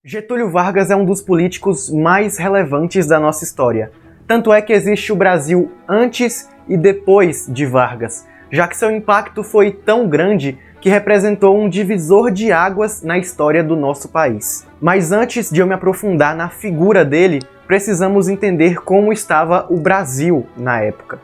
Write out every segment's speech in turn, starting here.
Getúlio Vargas é um dos políticos mais relevantes da nossa história. Tanto é que existe o Brasil antes e depois de Vargas, já que seu impacto foi tão grande que representou um divisor de águas na história do nosso país. Mas antes de eu me aprofundar na figura dele, precisamos entender como estava o Brasil na época.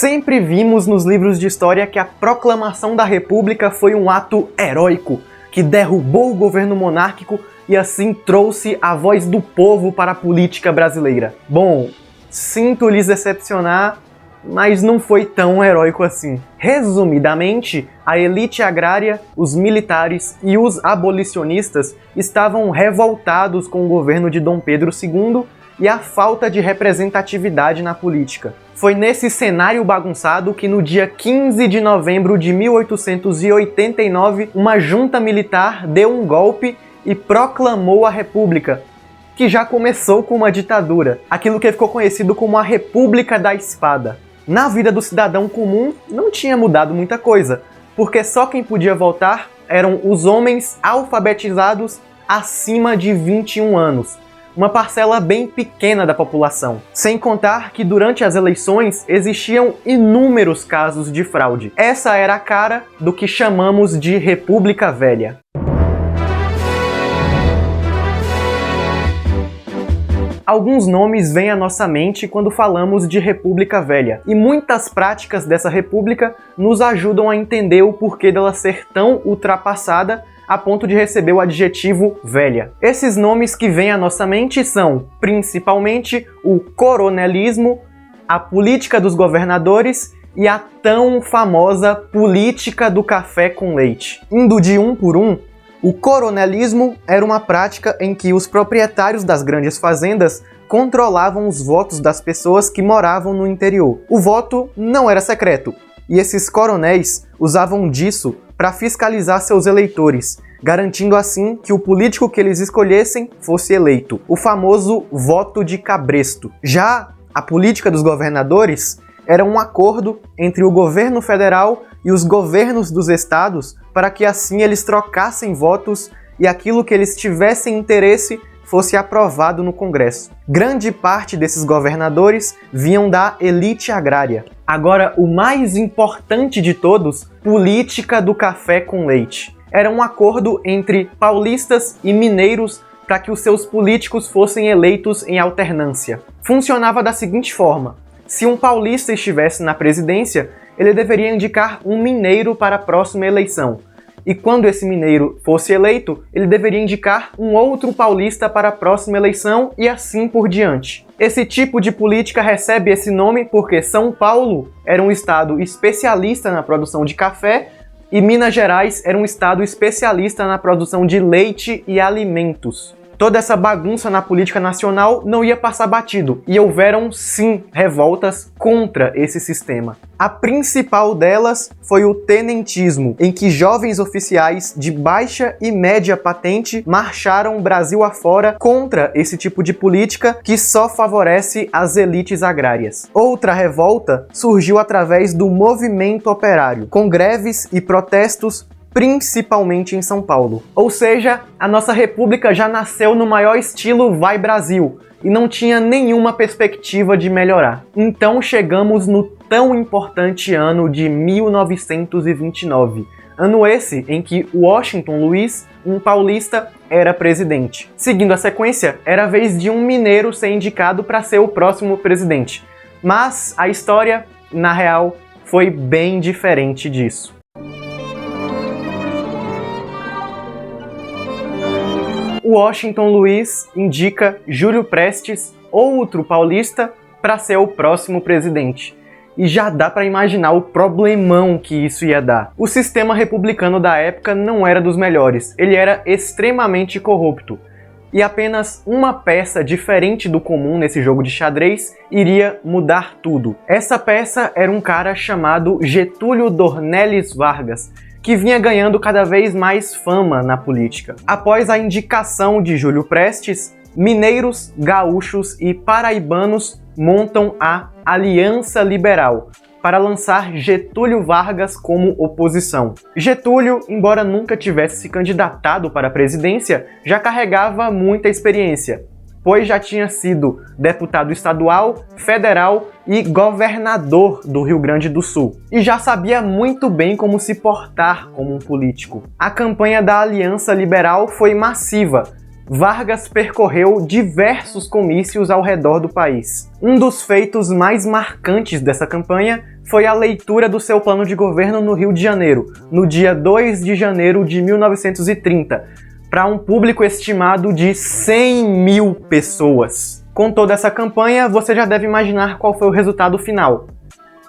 Sempre vimos nos livros de história que a proclamação da República foi um ato heróico, que derrubou o governo monárquico e assim trouxe a voz do povo para a política brasileira. Bom, sinto lhes decepcionar, mas não foi tão heróico assim. Resumidamente, a elite agrária, os militares e os abolicionistas estavam revoltados com o governo de Dom Pedro II e a falta de representatividade na política. Foi nesse cenário bagunçado que no dia 15 de novembro de 1889, uma junta militar deu um golpe e proclamou a República, que já começou com uma ditadura, aquilo que ficou conhecido como a República da Espada. Na vida do cidadão comum não tinha mudado muita coisa, porque só quem podia votar eram os homens alfabetizados acima de 21 anos. Uma parcela bem pequena da população. Sem contar que durante as eleições existiam inúmeros casos de fraude. Essa era a cara do que chamamos de República Velha. Alguns nomes vêm à nossa mente quando falamos de República Velha, e muitas práticas dessa república nos ajudam a entender o porquê dela ser tão ultrapassada a ponto de receber o adjetivo velha. Esses nomes que vêm à nossa mente são, principalmente, o coronelismo, a política dos governadores e a tão famosa política do café com leite. Indo de um por um, o coronelismo era uma prática em que os proprietários das grandes fazendas controlavam os votos das pessoas que moravam no interior. O voto não era secreto, e esses coronéis usavam disso para fiscalizar seus eleitores, garantindo assim que o político que eles escolhessem fosse eleito, o famoso voto de cabresto. Já a política dos governadores era um acordo entre o governo federal e os governos dos estados para que assim eles trocassem votos e aquilo que eles tivessem interesse fosse aprovado no Congresso. Grande parte desses governadores vinham da elite agrária. Agora, o mais importante de todos, política do café com leite. Era um acordo entre paulistas e mineiros para que os seus políticos fossem eleitos em alternância. Funcionava da seguinte forma: se um paulista estivesse na presidência, ele deveria indicar um mineiro para a próxima eleição. E quando esse mineiro fosse eleito, ele deveria indicar um outro paulista para a próxima eleição e assim por diante. Esse tipo de política recebe esse nome porque São Paulo era um estado especialista na produção de café e Minas Gerais era um estado especialista na produção de leite e alimentos. Toda essa bagunça na política nacional não ia passar batido, e houveram sim revoltas contra esse sistema. A principal delas foi o tenentismo, em que jovens oficiais de baixa e média patente marcharam Brasil afora contra esse tipo de política que só favorece as elites agrárias. Outra revolta surgiu através do movimento operário, com greves e protestos principalmente em São Paulo. Ou seja, a nossa república já nasceu no maior estilo Vai Brasil e não tinha nenhuma perspectiva de melhorar. Então chegamos no tão importante ano de 1929. Ano esse em que Washington Luiz, um paulista, era presidente. Seguindo a sequência, era a vez de um mineiro ser indicado para ser o próximo presidente. Mas a história, na real, foi bem diferente disso. Washington Luiz indica Júlio Prestes, outro paulista, para ser o próximo presidente. E já dá para imaginar o problemão que isso ia dar. O sistema republicano da época não era dos melhores, ele era extremamente corrupto. E apenas uma peça diferente do comum nesse jogo de xadrez iria mudar tudo. Essa peça era um cara chamado Getúlio Dornelles Vargas, que vinha ganhando cada vez mais fama na política. Após a indicação de Júlio Prestes, mineiros, gaúchos e paraibanos montam a Aliança Liberal para lançar Getúlio Vargas como oposição. Getúlio, embora nunca tivesse se candidatado para a presidência, já carregava muita experiência, pois já tinha sido deputado estadual, federal e governador do Rio Grande do Sul, e já sabia muito bem como se portar como um político. A campanha da Aliança Liberal foi massiva. Vargas percorreu diversos comícios ao redor do país. Um dos feitos mais marcantes dessa campanha foi a leitura do seu plano de governo no Rio de Janeiro, no dia 2 de janeiro de 1930, para um público estimado de 100 mil pessoas. Com toda essa campanha, você já deve imaginar qual foi o resultado final.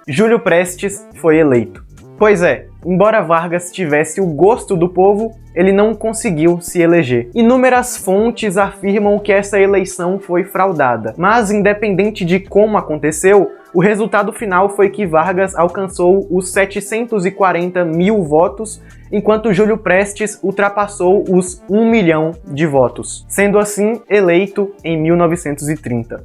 Júlio Prestes foi eleito. Pois é, embora Vargas tivesse o gosto do povo, ele não conseguiu se eleger. Inúmeras fontes afirmam que essa eleição foi fraudada, mas independente de como aconteceu, o resultado final foi que Vargas alcançou os 740 mil votos, enquanto Júlio Prestes ultrapassou os 1 milhão de votos, sendo assim eleito em 1930.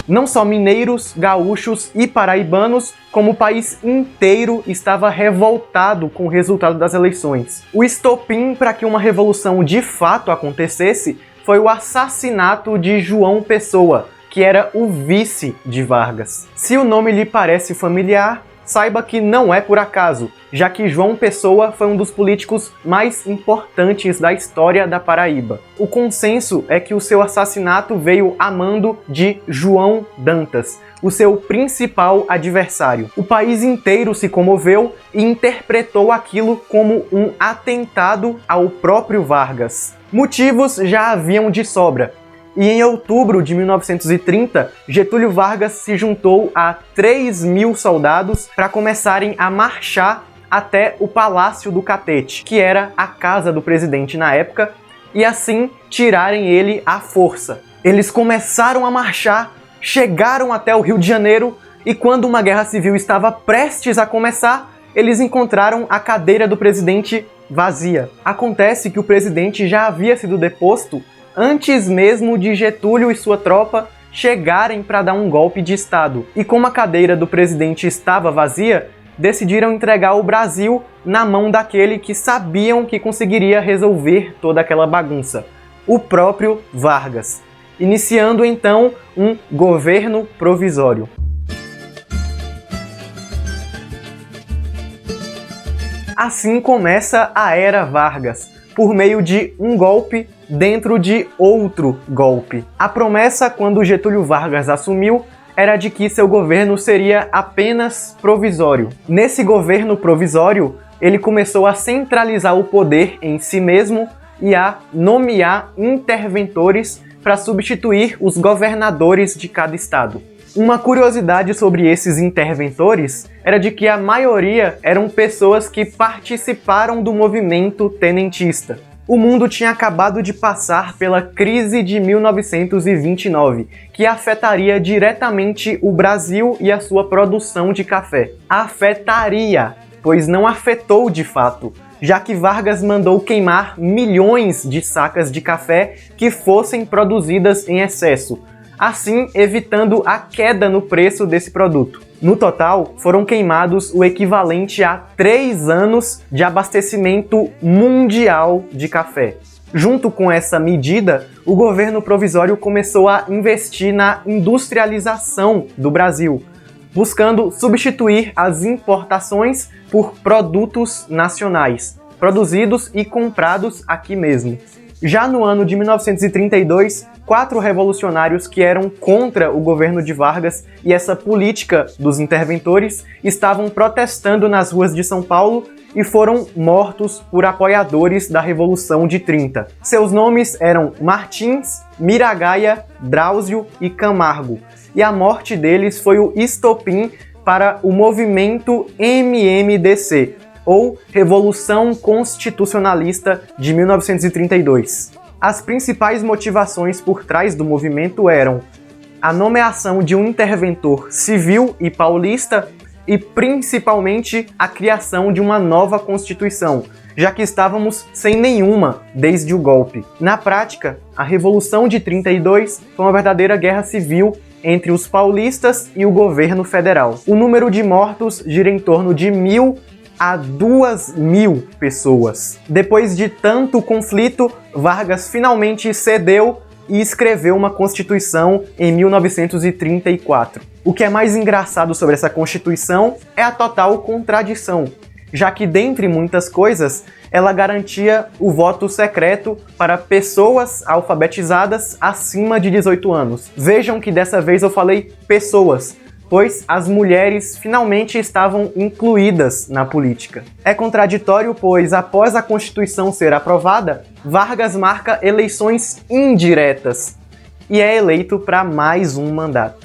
Não só mineiros, gaúchos e paraibanos, como o país inteiro estava revoltado com o resultado das eleições. O estopim para que uma revolução de fato acontecesse foi o assassinato de João Pessoa, que era o vice de Vargas. Se o nome lhe parece familiar, saiba que não é por acaso, já que João Pessoa foi um dos políticos mais importantes da história da Paraíba. O consenso é que o seu assassinato veio a mando de João Dantas, o seu principal adversário. O país inteiro se comoveu e interpretou aquilo como um atentado ao próprio Vargas. Motivos já haviam de sobra. E em outubro de 1930, Getúlio Vargas se juntou a 3 mil soldados para começarem a marchar até o Palácio do Catete, que era a casa do presidente na época, e assim tirarem ele à força. Eles começaram a marchar, chegaram até o Rio de Janeiro, e quando uma guerra civil estava prestes a começar, eles encontraram a cadeira do presidente vazia. Acontece que o presidente já havia sido deposto antes mesmo de Getúlio e sua tropa chegarem para dar um golpe de Estado. E como a cadeira do presidente estava vazia, decidiram entregar o Brasil na mão daquele que sabiam que conseguiria resolver toda aquela bagunça, o próprio Vargas, iniciando então um governo provisório. Assim começa a Era Vargas, por meio de um golpe dentro de outro golpe. A promessa, quando Getúlio Vargas assumiu, era de que seu governo seria apenas provisório. Nesse governo provisório, ele começou a centralizar o poder em si mesmo e a nomear interventores para substituir os governadores de cada estado. Uma curiosidade sobre esses interventores era de que a maioria eram pessoas que participaram do movimento tenentista. O mundo tinha acabado de passar pela crise de 1929, que afetaria diretamente o Brasil e a sua produção de café. Afetaria, pois não afetou de fato, já que Vargas mandou queimar milhões de sacas de café que fossem produzidas em excesso, assim evitando a queda no preço desse produto. No total, foram queimados o equivalente a 3 anos de abastecimento mundial de café. Junto com essa medida, o governo provisório começou a investir na industrialização do Brasil, buscando substituir as importações por produtos nacionais, produzidos e comprados aqui mesmo. Já no ano de 1932, 4 revolucionários que eram contra o governo de Vargas e essa política dos interventores estavam protestando nas ruas de São Paulo e foram mortos por apoiadores da Revolução de 30. Seus nomes eram Martins, Miragaia, Drauzio e Camargo, e a morte deles foi o estopim para o movimento MMDC, ou Revolução Constitucionalista de 1932. As principais motivações por trás do movimento eram a nomeação de um interventor civil e paulista e principalmente a criação de uma nova Constituição, já que estávamos sem nenhuma desde o golpe. Na prática, a Revolução de 32 foi uma verdadeira guerra civil entre os paulistas e o governo federal. O número de mortos gira em torno de 1.000 a 2.000 pessoas. Depois de tanto conflito, Vargas finalmente cedeu e escreveu uma Constituição em 1934. O que é mais engraçado sobre essa Constituição é a total contradição, já que, dentre muitas coisas, ela garantia o voto secreto para pessoas alfabetizadas acima de 18 anos. Vejam que dessa vez eu falei pessoas, pois as mulheres finalmente estavam incluídas na política. É contraditório, pois após a Constituição ser aprovada, Vargas marca eleições indiretas e é eleito para mais um mandato.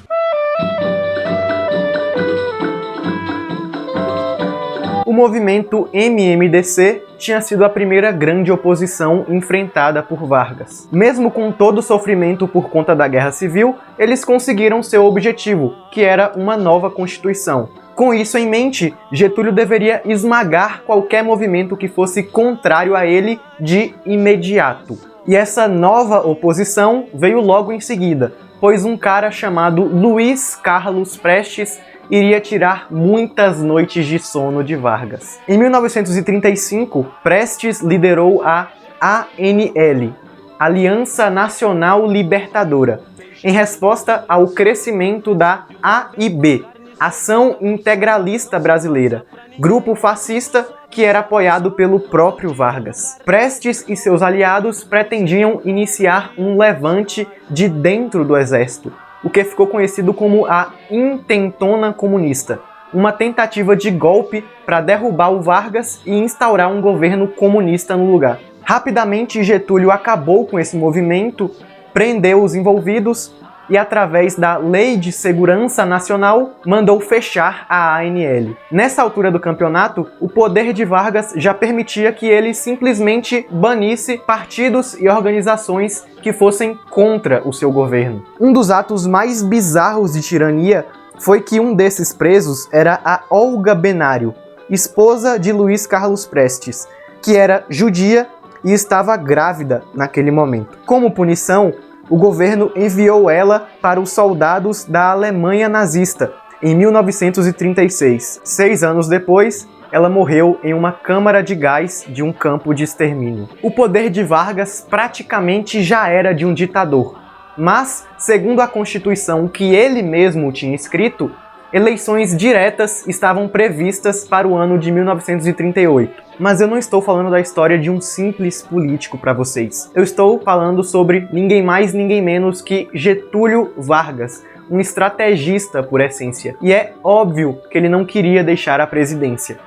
O movimento MMDC tinha sido a primeira grande oposição enfrentada por Vargas. Mesmo com todo o sofrimento por conta da Guerra Civil, eles conseguiram seu objetivo, que era uma nova Constituição. Com isso em mente, Getúlio deveria esmagar qualquer movimento que fosse contrário a ele de imediato. E essa nova oposição veio logo em seguida, pois um cara chamado Luiz Carlos Prestes iria tirar muitas noites de sono de Vargas. Em 1935, Prestes liderou a ANL, Aliança Nacional Libertadora, em resposta ao crescimento da AIB, Ação Integralista Brasileira, grupo fascista que era apoiado pelo próprio Vargas. Prestes e seus aliados pretendiam iniciar um levante de dentro do exército, o que ficou conhecido como a Intentona Comunista, uma tentativa de golpe para derrubar o Vargas e instaurar um governo comunista no lugar. Rapidamente, Getúlio acabou com esse movimento, prendeu os envolvidos e, através da Lei de Segurança Nacional, mandou fechar a ANL. Nessa altura do campeonato, o poder de Vargas já permitia que ele simplesmente banisse partidos e organizações que fossem contra o seu governo. Um dos atos mais bizarros de tirania foi que um desses presos era a Olga Benário, esposa de Luiz Carlos Prestes, que era judia e estava grávida naquele momento. Como punição, o governo enviou ela para os soldados da Alemanha nazista em 1936. 6 anos depois, ela morreu em uma câmara de gás de um campo de extermínio. O poder de Vargas praticamente já era de um ditador, mas, segundo a Constituição que ele mesmo tinha escrito, eleições diretas estavam previstas para o ano de 1938. Mas eu não estou falando da história de um simples político para vocês. Eu estou falando sobre ninguém mais, ninguém menos que Getúlio Vargas, um estrategista por essência. E é óbvio que ele não queria deixar a presidência.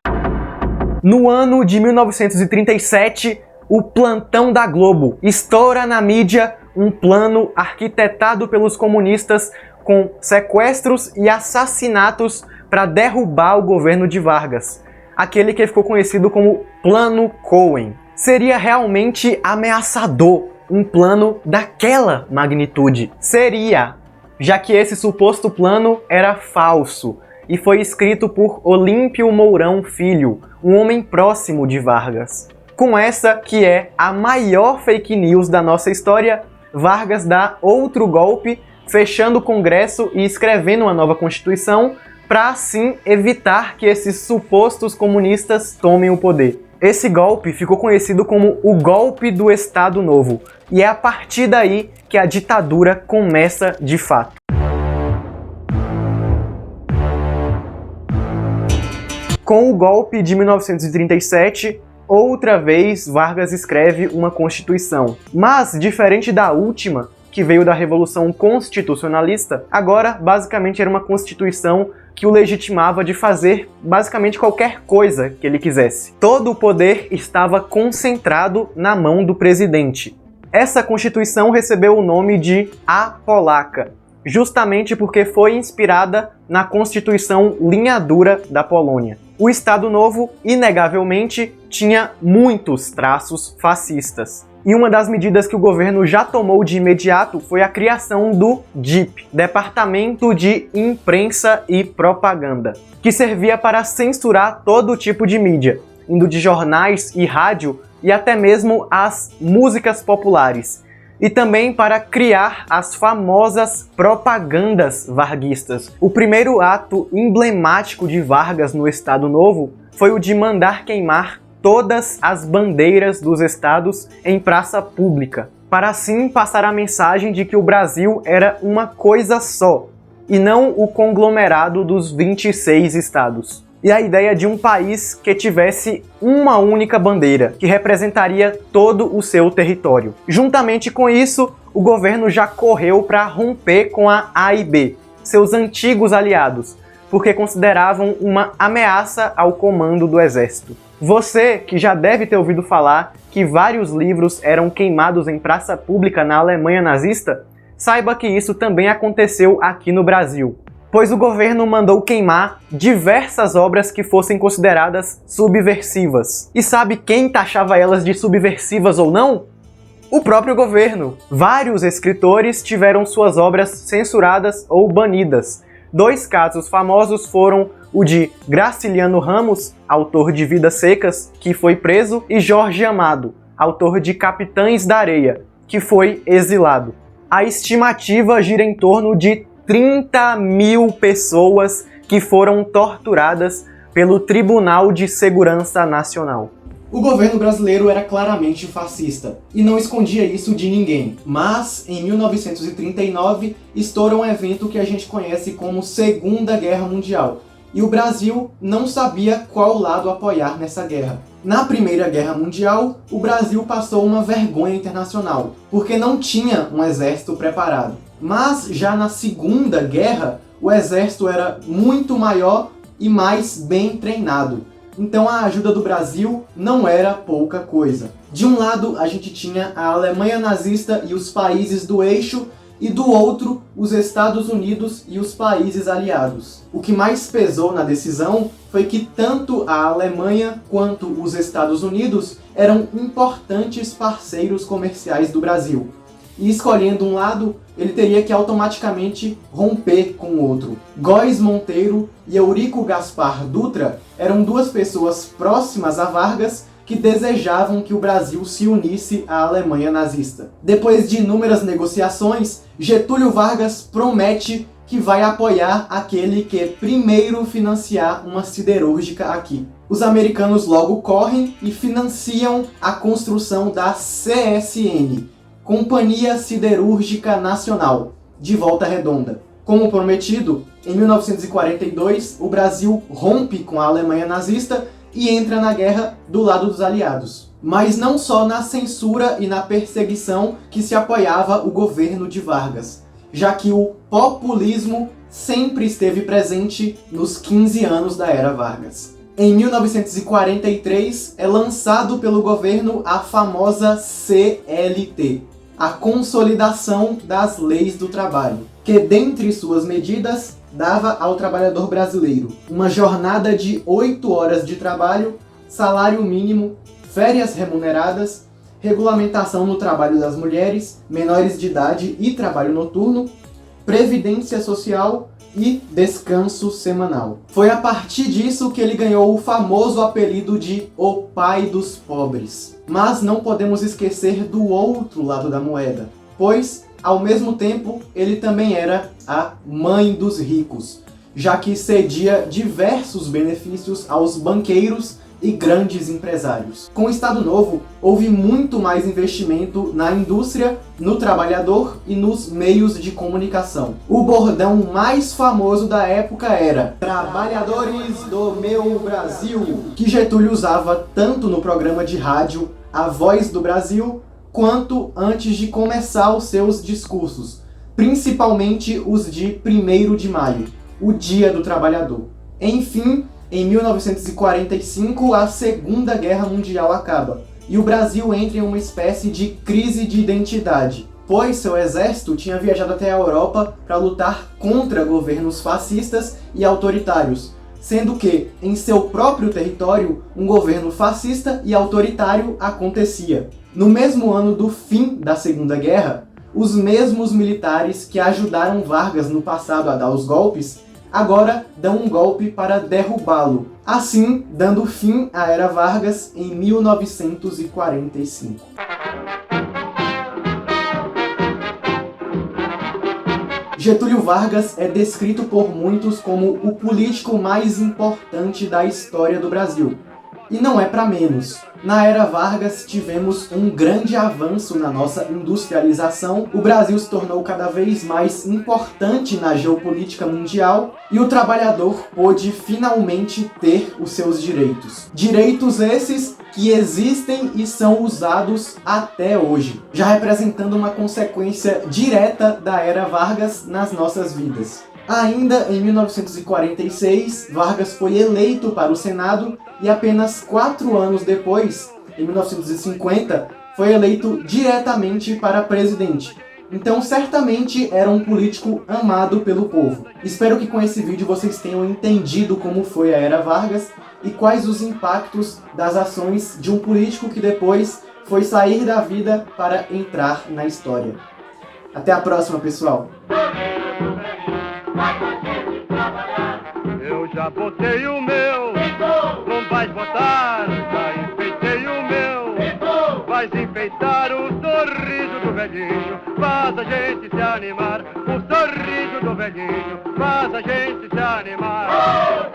No ano de 1937, o Plantão da Globo estoura na mídia um plano arquitetado pelos comunistas com sequestros e assassinatos para derrubar o governo de Vargas, aquele que ficou conhecido como Plano Cohen. Seria realmente ameaçador um plano daquela magnitude? Seria, já que esse suposto plano era falso e foi escrito por Olímpio Mourão Filho, um homem próximo de Vargas. Com essa, que é a maior fake news da nossa história, Vargas dá outro golpe, fechando o Congresso e escrevendo uma nova Constituição para assim evitar que esses supostos comunistas tomem o poder. Esse golpe ficou conhecido como o golpe do Estado Novo, e é a partir daí que a ditadura começa de fato. Com o golpe de 1937, outra vez Vargas escreve uma Constituição, mas diferente da última, que veio da Revolução Constitucionalista, agora basicamente era uma Constituição que o legitimava de fazer basicamente qualquer coisa que ele quisesse. Todo o poder estava concentrado na mão do presidente. Essa Constituição recebeu o nome de A Polaca, justamente porque foi inspirada na Constituição Linha Dura da Polônia. O Estado Novo, inegavelmente, tinha muitos traços fascistas. E uma das medidas que o governo já tomou de imediato foi a criação do DIP, Departamento de Imprensa e Propaganda, que servia para censurar todo tipo de mídia. indo de jornais e rádio e até mesmo as músicas populares, e também para criar as famosas propagandas varguistas. O primeiro ato emblemático de Vargas no Estado Novo foi o de mandar queimar todas as bandeiras dos estados em praça pública, para assim passar a mensagem de que o Brasil era uma coisa só, e não o conglomerado dos 26 estados. E a ideia de um país que tivesse uma única bandeira, que representaria todo o seu território. Juntamente com isso, o governo já correu para romper com a AIB, seus antigos aliados, porque consideravam uma ameaça ao comando do exército. Você, que já deve ter ouvido falar que vários livros eram queimados em praça pública na Alemanha nazista, saiba que isso também aconteceu aqui no Brasil, pois o governo mandou queimar diversas obras que fossem consideradas subversivas. E sabe quem taxava elas de subversivas ou não? O próprio governo. Vários escritores tiveram suas obras censuradas ou banidas. 2 casos famosos foram o de Graciliano Ramos, autor de Vidas Secas, que foi preso, e Jorge Amado, autor de Capitães da Areia, que foi exilado. A estimativa gira em torno de 30 mil pessoas que foram torturadas pelo Tribunal de Segurança Nacional. O governo brasileiro era claramente fascista, e não escondia isso de ninguém. Mas, em 1939, estoura um evento que a gente conhece como Segunda Guerra Mundial, e o Brasil não sabia qual lado apoiar nessa guerra. Na Primeira Guerra Mundial, o Brasil passou uma vergonha internacional, porque não tinha um exército preparado. Mas já na Segunda Guerra, o exército era muito maior e mais bem treinado. Então a ajuda do Brasil não era pouca coisa. De um lado, a gente tinha a Alemanha nazista e os países do eixo, e do outro, os Estados Unidos e os países aliados. O que mais pesou na decisão foi que tanto a Alemanha quanto os Estados Unidos eram importantes parceiros comerciais do Brasil. E escolhendo um lado, ele teria que automaticamente romper com o outro. Góes Monteiro e Eurico Gaspar Dutra eram 2 pessoas próximas a Vargas que desejavam que o Brasil se unisse à Alemanha nazista. Depois de inúmeras negociações, Getúlio Vargas promete que vai apoiar aquele que primeiro financiar uma siderúrgica aqui. Os americanos logo correm e financiam a construção da CSN, Companhia Siderúrgica Nacional, de Volta Redonda. Como prometido, em 1942, o Brasil rompe com a Alemanha nazista e entra na guerra do lado dos aliados. Mas não só na censura e na perseguição que se apoiava o governo de Vargas, já que o populismo sempre esteve presente nos 15 anos da era Vargas. Em 1943, é lançado pelo governo a famosa CLT, a Consolidação das Leis do Trabalho, que dentre suas medidas dava ao trabalhador brasileiro uma jornada de 8 horas de trabalho, salário mínimo, férias remuneradas, regulamentação no trabalho das mulheres, menores de idade e trabalho noturno, previdência social e descanso semanal. Foi a partir disso que ele ganhou o famoso apelido de O Pai dos Pobres. Mas não podemos esquecer do outro lado da moeda, pois, ao mesmo tempo, ele também era a mãe dos ricos, já que cedia diversos benefícios aos banqueiros e grandes empresários. Com o Estado Novo, houve muito mais investimento na indústria, no trabalhador e nos meios de comunicação. O bordão mais famoso da época era "Trabalhadores do meu Brasil", que Getúlio usava tanto no programa de rádio A Voz do Brasil, quanto antes de começar os seus discursos, principalmente os de 1º de maio, o Dia do Trabalhador. Enfim, em 1945, a Segunda Guerra Mundial acaba, e o Brasil entra em uma espécie de crise de identidade, pois seu exército tinha viajado até a Europa para lutar contra governos fascistas e autoritários, sendo que, em seu próprio território, um governo fascista e autoritário acontecia. No mesmo ano do fim da Segunda Guerra, os mesmos militares que ajudaram Vargas no passado a dar os golpes, agora dão um golpe para derrubá-lo, assim dando fim à Era Vargas em 1945. Getúlio Vargas é descrito por muitos como o político mais importante da história do Brasil. E não é para menos. Na Era Vargas tivemos um grande avanço na nossa industrialização, o Brasil se tornou cada vez mais importante na geopolítica mundial e o trabalhador pôde finalmente ter os seus direitos. Direitos esses que existem e são usados até hoje, já representando uma consequência direta da Era Vargas nas nossas vidas. Ainda em 1946, Vargas foi eleito para o Senado e apenas 4 anos depois, em 1950, foi eleito diretamente para presidente. Então, certamente era um político amado pelo povo. Espero que com esse vídeo vocês tenham entendido como foi a Era Vargas e quais os impactos das ações de um político que depois foi sair da vida para entrar na história. Até a próxima, pessoal! Eu já botei o meu, não vais botar, já enfeitei o meu, vais enfeitar o sorriso do velhinho, faz a gente se animar, o sorriso do velhinho, faz a gente se animar.